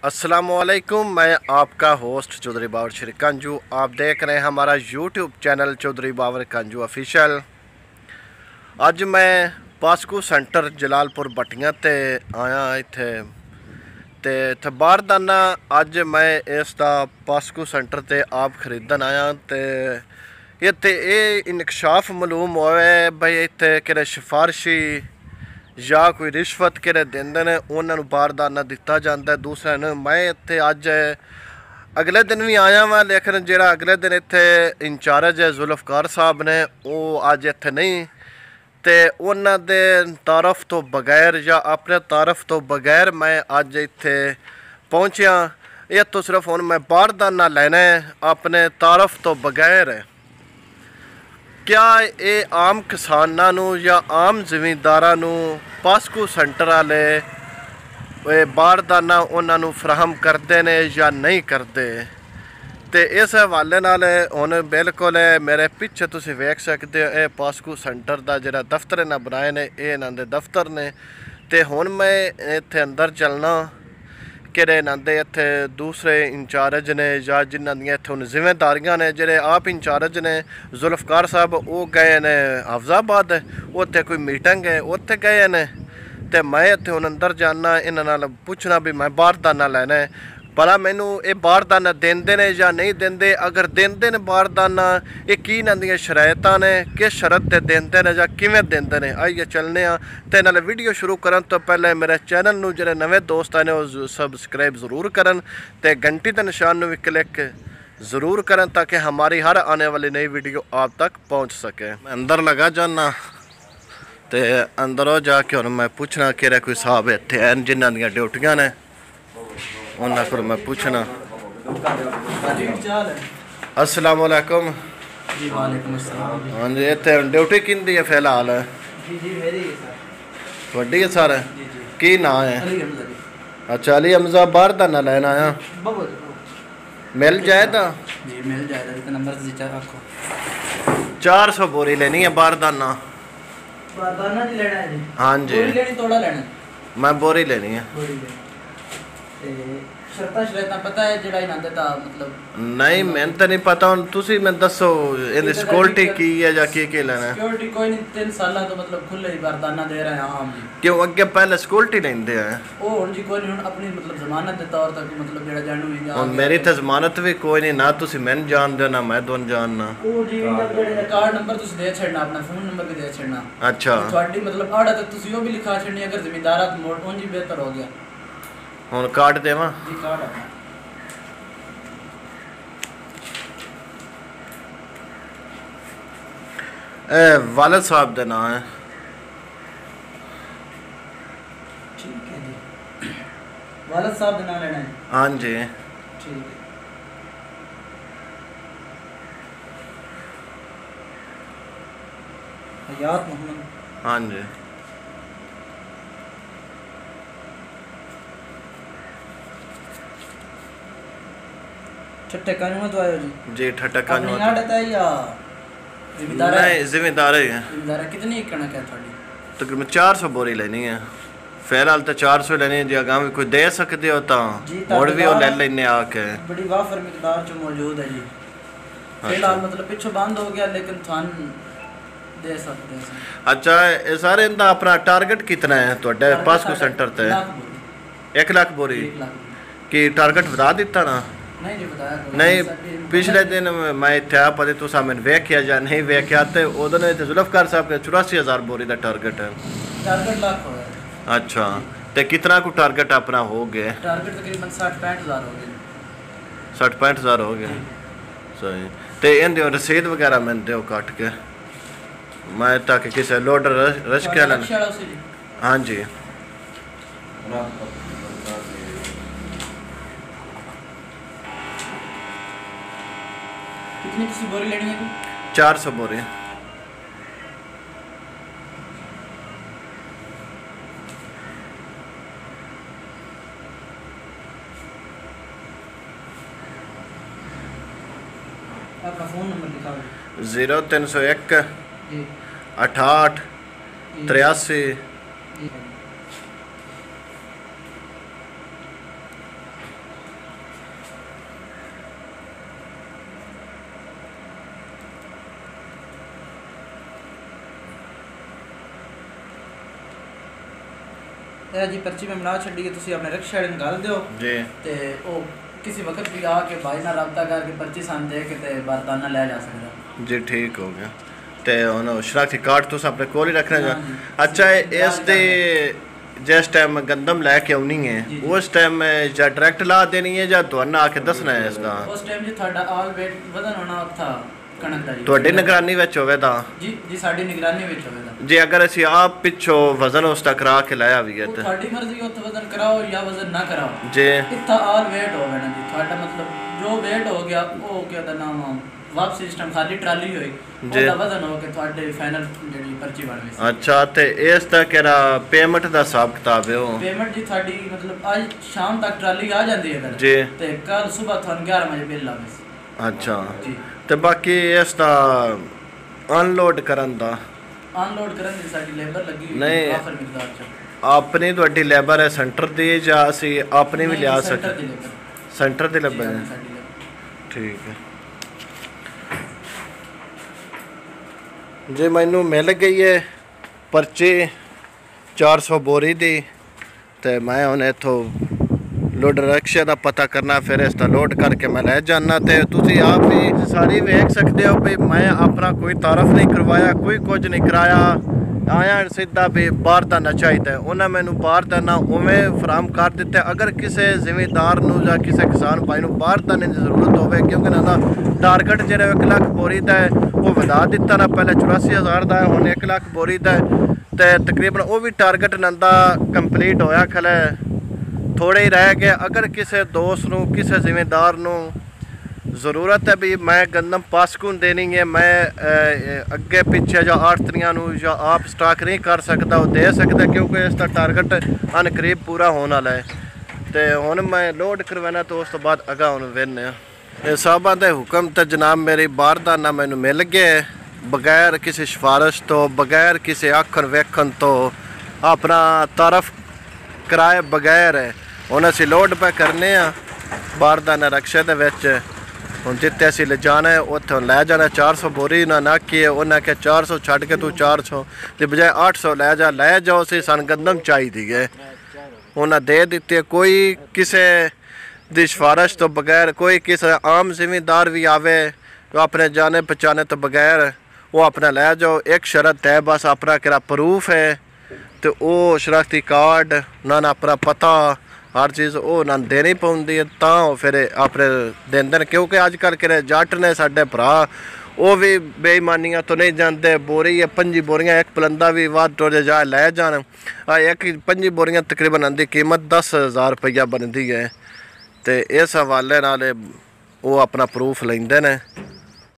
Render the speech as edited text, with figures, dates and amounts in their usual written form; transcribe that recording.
अस्सलामुअलैकुम। मैं आपका होस्ट चौधरी बाबर श्री कंजू। आप देख रहे हैं हमारा YouTube channel Chaudhary Babar कंजू official. अज मैं पास्कू सेंटर जलालपुर बटियां ते आया इत्थे बारदाना अज मैं इसका पास्कू सेंटर ते आप खरीदन आया ते इत्थे ये इंकशाफ मालूम होवे बई इत्थे किहड़े सिफारशी या कोई रिश्वत किहड़े देंदे ने उन्होंने बारदाना दिता जाता है। दूसरे ने मैं इत्थे अज अगले दिन भी आया वां, लेकिन जिहड़ा अगले दिन इत्थे इंचार्ज है जुल्फकार साहब ने वो अज इत्थे नहीं ते उन्हां दे तारफ तो बगैर या अपने तारफ तो बगैर मैं अज इत्थे पहुंचिया। ये तो सिर्फ हुण मैं बारदाना लैना है अपने तारफ तो बगैर। क्या ये आम किसानां नूं या आम जिमींदारां नूं पास्कू सेंटर वाले बारदाना उन्होंने फराहम करते ने या नहीं करते? तो इस हवाले नाल हुण बिल्कुल मेरे पिछे तुसीं वेख सकते हो ये पास्कू सेंटर का जिहड़ा दफ्तर इन्हां बनाए ने ये इन्हां दे दफ्तर ने। तो हुण मैं इत्थे अंदर चलना किहड़े इन्हां दे इत्थे दूसरे इंचार्ज ने या जिन्हां दियां इत्थे हुण जिम्मेदारियां ने। जिहड़े आप इंचार्ज ने जुल्फकार साहब वो गए ने हफजाबाद, उत्थे कोई मीटिंग है उत्थे गए ने। तो मैं इत्थे हुण अंदर जाना इन्हां नाल पुछना भी मैं बारदाना लैना है, भला मैनू ये बारदाना देंदे ने या नहीं देंदे। अगर देंदे ने बारदाना ये की इन्हां दियां शरायतां ने, किस शरत ते देंदे ने या किवें देंदे ने। आइए चलने आ। ते नाल वीडियो शुरू करन तो पहले मेरे चैनल नू जिहड़े नवे दोस्त आए ने वो सबसक्राइब ज़रूर करन ते घंटी के निशान नू भी क्लिक ज़रूर करन ताकि हमारी हर आने वाली नई वीडियो आप तक पहुँच सके। मैं अंदर लगा जाना तो अंदरों जाके हुण मैं पुछना कि कोई साहब इत्थे हैं जिन्हां दियां ड्यूटियां ने उन्हां कोल मैं पुछना। अस्सलाम वालेकुम। हाँ जी, इत्थे ड्यूटी किंदी है फिलहाल? तुहाडी है सर? की नाम है? अच्छा अली हमजा। बारदाना लैन आया, मिल जाएगा? जी मिल जाएगा। नंबर 400 बोरी लेनी है बारदाना। बारदाना नहीं लेना है जी? हाँ जी। बोरी लेनी तोड़ा लेना? मैं बोरी लेनी है। शर्तां शरायतां पता है जेड़ा इन्हां दे ता मतलब नहीं मैंने तो नहीं पता। हुण तुसीं मैं दसो इहदी सिक्योरिटी की है या की लेना है? सिक्योरिटी कोई नहीं, 3 साल तो मतलब खुले ही बारदाना दे रहे हैं आम जी। क्यों अगे पहले सिक्योरिटी लेंदे हैं? ओ हुण जी कोई नहीं, हुण अपनी मतलब जमानत दे तौर तक मतलब जेड़ा जानू ही हुण मेरी तो जमानत भी कोई नहीं, ना तुसीं मैनूं जानदे ना मैं तुहानूं जानना। ओ जी जेड़ा कार्ड नंबर तुसीं दे छड़ना, अपना फोन नंबर भी दे छड़ना। अच्छा तुहाडी मतलब आड़ा तक तुसीं ओ भी लिखा छड़नी, अगर जिम्मेदारात मोड़ उंज ही बेहतर हो गया। हुण कार्ड देवां? जी कार्ड है। वालिद साहब का नाम है। ठीक है जी, वालिद साहब का नाम लेना है? हाँ जी। ठीक है। हयात मोहम्मद? हाँ जी। ठट्टे कानून तो आयो जी? जी ठट्टा कानून अपनी आड़त है या जिम्मेदार है? नहीं जिम्मेदार है। जिम्मेदार है। कितनी कणक है थोड़ी? तकरीबन 400 बोरी लेनी है फिलहाल तो 400 लेनी है। जी अगां भी कोई दे सकते हो तो मुड़ भी वो ले लेने आके। बड़ी वाफर मिकदार जो मौजूद है जी। फिलहाल मतलब पिछो बंद हो गया लेकिन थान दे सकते हैं। अच्छा ये सारे इनका अपना टारगेट कितना है तुहाडे पास्कू सेंटर ते? 1 लाख बोरी की टारगेट बता दिता ना? नहीं जी बताया नहीं, पिछले दिन मैं इत्थे आ पता तुसा मैंने वेख्या या नहीं वेख्या तो उदों ने जुल्फकार साहब के 84,000 बोरी का टारगेट है। टारगेट लाख हो गया। अच्छा तो कितना को टारगेट अपना हो गया? टारगेट तकरीबन 60-65,000 हो गए। 60-65,000 हो गया। सही। तो इन रसीद वगैरह मैंने दो काट के मैं ताकि किसी लोडर रश के लेना। हाँ जी। कितनी किसी बोरी लेनी है? 400 बोरी। आपका फोन नंबर लिखा हो? 0301 68 83 ਇਹ ਜੀ ਪਰਚੀ ਮੈਂ ਬਣਾ ਛੱਡੀ ਹੈ, ਤੁਸੀਂ ਆਪਣੇ ਰਿਕਸ਼ਾ ਵਾਲੇ ਨੂੰ ਗੱਲ ਦਿਓ ਜੀ ਤੇ ਉਹ ਕਿਸੇ ਵਕਤ ਵੀ ਆ ਕੇ ਭਾਈ ਨਾਲ ਰਾਬਤਾ ਕਰਕੇ ਪਰਚੀ ਸਾਨੂੰ ਦੇ ਕੇ ਤੇ ਬਰਤਾਨਾ ਲੈ ਜਾ ਸਕਦਾ ਜੀ। ਠੀਕ ਹੋ ਗਿਆ। ਤੇ ਹੁਣ ਸ਼ਨਾਖਤੀ ਕਾਰਡ ਤੁਸੀਂ ਆਪਣੇ ਕੋਲ ਹੀ ਰੱਖਣਾ ਜਾ। ਹਾਂਜੀ। ਅੱਛਾ, ਇਸ ਦੇ ਜਿਸ ਟਾਈਮ ਗੰਦਮ ਲੈ ਕੇ ਆਉਣੀ ਹੈ ਜੀ। ਉਸ ਟਾਈਮ ਜਾਂ ਡਾਇਰੈਕਟ ਲਾ ਦੇਣੀ ਹੈ ਜਾਂ ਤੁਹਾਨੂੰ ਆ ਕੇ ਦੱਸਣਾ ਹੈ ਇਸ ਦਾ? ਉਸ ਟਾਈਮ ਜੀ ਤੁਹਾਡਾ ਆਲ ਵੇਟ ਵਧਨ ਹੋਣਾ ਉੱਥਾ ਕਣਕ ਦਾ ਜੀ। ਤੁਹਾਡੀ ਨਿਗਰਾਨੀ ਵਿੱਚ ਹੋਵੇ ਤਾਂ? ਜੀ ਸਾਡੀ ਨਿਗਰਾਨੀ ਵਿੱਚ ਹੋਵੇਗਾ। ਜੇ ਅਗਰ ਅਸੀਂ ਆਪ ਪਿੱਛੋਂ ਵਜ਼ਨ ਉਸ ਦਾ ਕਰਾ ਕੇ ਲਾਇਆ ਵੀ ਹੈ ਉਹ ਤੇ ਤੁਹਾਡੀ ਮਰਜ਼ੀ ਉੱਥੇ ਵਜ਼ਨ ਕਰਾਓ ਜਾਂ ਵਜ਼ਨ ਨਾ ਕਰਾਓ। ਜੇ ਇੱਥਾ ਆਲ ਵੇਟ ਹੋਵੇ ਨਾ ਜੀ, ਤੁਹਾਡਾ ਮਤਲਬ ਜੋ ਵੇਟ ਹੋ ਗਿਆ ਉਹ ਕੀ ਉਹਦਾ ਨਾਮ ਵਾਪ ਸਿਸਟਮ ਖਾਲੀ ਟਰਾਲੀ ਹੋਈ ਉਹਦਾ ਵਜ਼ਨ ਹੋ ਕੇ ਤੁਹਾਡੇ ਫਾਈਨਲ ਜਿਹੜੀ ਪਰਚੀ ਬਣ ਗਈ। ਅੱਛਾ, ਤੇ ਇਸ ਦਾ ਕਿਹੜਾ ਪੇਮੈਂਟ ਦਾ ਹਿਸਾਬ ਕਿਤਾਬ ਹੈ ਉਹ? ਪੇਮੈਂਟ ਜੀ ਤੁਹਾਡੀ ਮਤਲਬ ਅੱਜ ਸ਼ਾਮ ਤੱਕ ਟਰਾਲੀ ਆ ਜਾਂਦੀ ਹੈ ਜੀ ਤੇ ਕੱਲ ਸਵੇਰ ਤੁਹਾਨੂੰ 11 ਵਜੇ ਬਿੱਲ ਆਵੇ। ਅੱਛਾ ਜੀ। ਤੇ ਬਾਕੀ ਇਸ ਦਾ ਅਨਲੋਡ ਕਰਨ ਦਾ? ਅਨਲੋਡ ਕਰਨ ਦੀ ਸਾਡੀ ਲੇਬਰ ਲੱਗੀ ਹੋਈ ਨਹੀਂ। ਕਾਫਰ ਮਿਕਦਾਰ ਚ। ਆਪਣੀ ਤੁਹਾਡੀ ਲੇਬਰ ਹੈ ਸੈਂਟਰ ਦੀ ਜਾਂ ਅਸੀਂ ਆਪਣੀ ਵੀ ਲਿਆ ਸੈਂਟਰ ਸਕਦੇ? ਦੀ ਲੇਬਰ। ਸੈਂਟਰ ਦੀ ਲੇਬਰ ਹੈ। ਸਾਡੀ ਲੇਬਰ। ਠੀਕ ਹੈ ਜੀ। ਮੈਨੂੰ ਮਿਲ ਗਈ ਹੈ ਪਰਚੀ 400 ਬੋਰੀ ਦੀ ਤੇ ਮੈਂ ਹੁਣ ਇੱਥੋਂ ਲੋਡ ਰਿਕਸ਼ੇ ਦਾ ਪਤਾ ਕਰਨਾ, ਫਿਰ ਇਸ ਦਾ ਲੋਡ ਕਰਕੇ ਮੈਂ ਲੈ ਜਾਣਾ। ਤੇ ਤੁਸੀਂ ਆਪ ਵੀ ਸਾਰੀ ਵੇਖ ਸਕਦੇ ਹੋ ਵੀ ਮੈਂ ਆਪਣਾ ਕੋਈ ਤਾਰਫ ਨਹੀਂ ਕਰਵਾਇਆ, ਕੋਈ ਕੁਝ ਨਹੀਂ ਕਰਾਇਆ। ਆਇਆ ਸਿੱਧਾ ਵੀ ਬਾਰਦਾਨਾ ਚਾਹੀਦਾ, ਉਹਨਾਂ ਮੈਨੂੰ ਬਾਰਦਾਨਾ ਉਵੇਂ ਫਰਾਹਮ ਕਰ ਦਿੱਤਾ। ਅਗਰ ਕਿਸੇ ਜ਼ਿਮੀਂਦਾਰ ਨੂੰ ਜਾਂ ਕਿਸੇ ਕਿਸਾਨ ਭਾਈ ਨੂੰ ਬਾਰਦਾਨੇ ਦੀ ਜ਼ਰੂਰਤ ਹੋਵੇ, ਕਿਉਂਕਿ ਇਹਨਾਂ ਦਾ ਟਾਰਗੇਟ ਜਿਹੜਾ 1 ਲੱਖ ਬੋਰੀ ਦਾ ਹੈ ਉਹ ਵਧਾ ਦਿੱਤਾ ਨਾ, ਪਹਿਲਾਂ 84,000 ਦਾ ਹੈ, ਹੁਣ 1 ਲੱਖ ਬੋਰੀ ਦਾ ਹੈ। ਤੇ ਤਕਰੀਬਨ ਉਹ ਵੀ ਟਾਰਗੇਟ ਇਹਨਾਂ ਦਾ ਕੰਪਲੀਟ ਹੋਇਆ ਖਲਾ, ਥੋੜੇ ਹੀ ਰਹਿ ਗਏ। ਅਗਰ ਕਿਸੇ ਦੋਸਤ ਨੂੰ ਕਿਸੇ ਜ਼ਿਮੀਂਦਾਰ ਨੂੰ ਜ਼ਰੂਰਤ ਹੈ ਵੀ ਮੈਂ ਗੰਦਮ ਪਾਸਕੂ ਦੇਣੀ ਹੈ, ਮੈਂ ਅੱਗੇ ਪਿੱਛੇ ਜਾਂ ਆੜਤੀਆਂ ਨੂੰ ਜਾਂ ਆਪ ਸਟਾਕ ਨਹੀਂ ਕਰ ਸਕਦਾ, ਉਹ ਦੇ ਸਕਦਾ, ਕਿਉਂਕਿ ਇਸ ਦਾ ਟਾਰਗੇਟ ਅਨਕਰੀਬ ਪੂਰਾ ਹੋਣ ਵਾਲਾ ਹੈ। ਤੇ ਹੁਣ ਮੈਂ ਲੋਡ ਕਰਵਾਉਣਾ ਤੇ ਉਸ ਤੋਂ ਬਾਅਦ ਅਗਾਂਹ ਹੁਣ ਵੇਖਦੇ ਹਾਂ। ਇਹ ਸਾਹਿਬਾਂ ਦੇ ਹੁਕਮ ਤੇ ਜਨਾਬ ਮੇਰੀ ਬਾਰਦਾਨਾ ਮੈਨੂੰ ਮਿਲ ਗਿਆ ਬਗੈਰ ਕਿਸੇ ਸਿਫਾਰਿਸ਼ ਤੋਂ, ਬਗੈਰ ਕਿਸੇ ਆਖਣ ਵੇਖਣ ਤੋਂ, ਆਪਣਾ ਤਾਰਫ ਕਰਾਏ ਬਗੈਰ ਹੈ। ਹੁਣ ਅਸੀਂ ਲੋਡ ਪੈ ਕਰਨੇ ਆ ਬਾਰਦਾਨਾ ਰਕਸ਼ੇ ਦੇ ਵਿੱਚ। ਹੁਣ ਜਿੱਥੇ ਅਸੀਂ ਲਿਜਾਣਾ ਹੈ ਉੱਥੋਂ ਲੈ ਜਾਣਾ। 400 ਬੋਰੀ ਨਾ ਨਾਕੀ ਹੈ, ਉਹਨਾਂ ਕਿ 400 ਛੱਡ ਕੇ ਤੂੰ 400 ਦੀ ਬਜਾਏ 800 ਲੈ ਜਾ। ਲੈ ਜਾਓ, ਅਸੀਂ ਸਾਨੂੰ ਗੰਦਮ ਚਾਹੀਦੀ ਹੈ, ਉਹਨਾਂ ਦੇ ਦਿੱਤੀ ਹੈ। ਕੋਈ ਕਿਸੇ ਦੀ ਸਿਫਾਰਿਸ਼ ਤੋਂ ਬਗੈਰ, ਕੋਈ ਕਿਸੇ ਆਮ ਜ਼ਿਮੀਂਦਾਰ ਵੀ ਆਵੇ तो अपने जाने पहचाने तो बगैर वो अपना लै जाओ। एक शर्त है बस, अपना किरा प्रूफ है तो वो शनाख्ती कार्ड ना अपना पता हर चीज़ वो ना देनी पौंदी है, तो फिर अपने देंदे। क्योंकि अजकल किरे जट ने साडे भरा वो भी बेईमानियां तो नहीं जानते। बोरी है 5 बोरियां, एक पलंदा भी वध टोरे जा लै जान। एक 5 बोरियां तकरीबन आंदी कीमत 10,000 रुपया बनती है। तो इस हवाले नाल वो अपना प्रूफ लेंदे ने।